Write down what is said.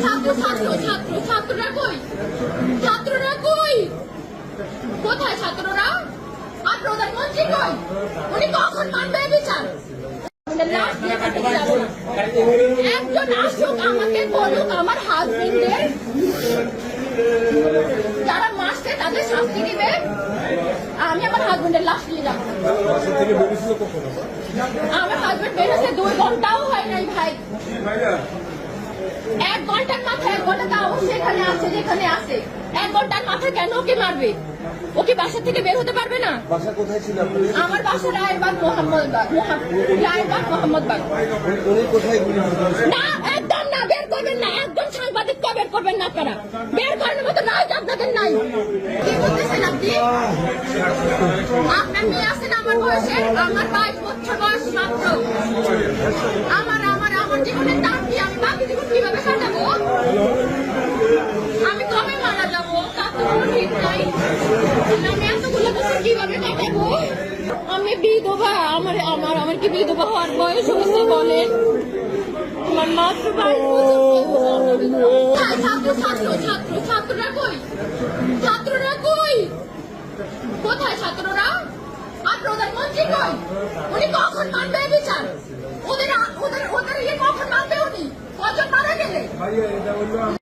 ছাত্ররা কই? ছাত্ররা কই? কোথায় ছাত্ররা? আর প্রধানমন্ত্রী কই? উনি কখন মানবে বিচার? একজন আসুক, আমাকে বলুক আমার হাজবেন্ডের যারা মারছে তাদের শাস্তি দিবে। আমি আমার হাজবেন্ডের লাশ নিয়ে যাবো। আমার হাজবেন্ড বেরোছে 2 ঘন্টাও হয় নাই ভাই। 1 ঘন্টার মাথায় 1 ঘন্টা তাও সেখানে আছে যেখানে আছে। 1 ঘন্টার মাথায় কেন ওকে মারবে? ওকে বাসা থেকে বের হতে পারবে না? বাসা কোথায় ছিল? আমার বাসা রায়েরবাগ মোহাম্মদবাগ। উনি কোথায় গুলি না, একদম না, বের করবেন না। একদম সাংবাদিক বের করবেন না আপনারা। বের করার মতো রাইট আপনাদের নাই। কি বলতেছেন আপনি? আপনার মেয়ে আছেন আমার বয়সের, আমার 22 বছর বয়স মাত্র। আমার জীবনের দাম কি? আমি বাকি জীবন কিভাবে কাটাবো? আমি কবে মারা যাবো তার তো কোনো ঠিক নাই। আমি এতগুলো বছর কিভাবে কাটাবো? আমি বিধবা। আমার কি বিধবা হওয়ার বয়স হয়েছে বলেন? আমার মাত্র 22 বছর। ছাত্ররা কই? ছাত্ররা কই? কোথায় ছাত্ররা? আর প্রধানমন্ত্রী কই? উনি কখন মানবে বিচার? ওদের কখন মানবে উনি? কজন মারা গেলে?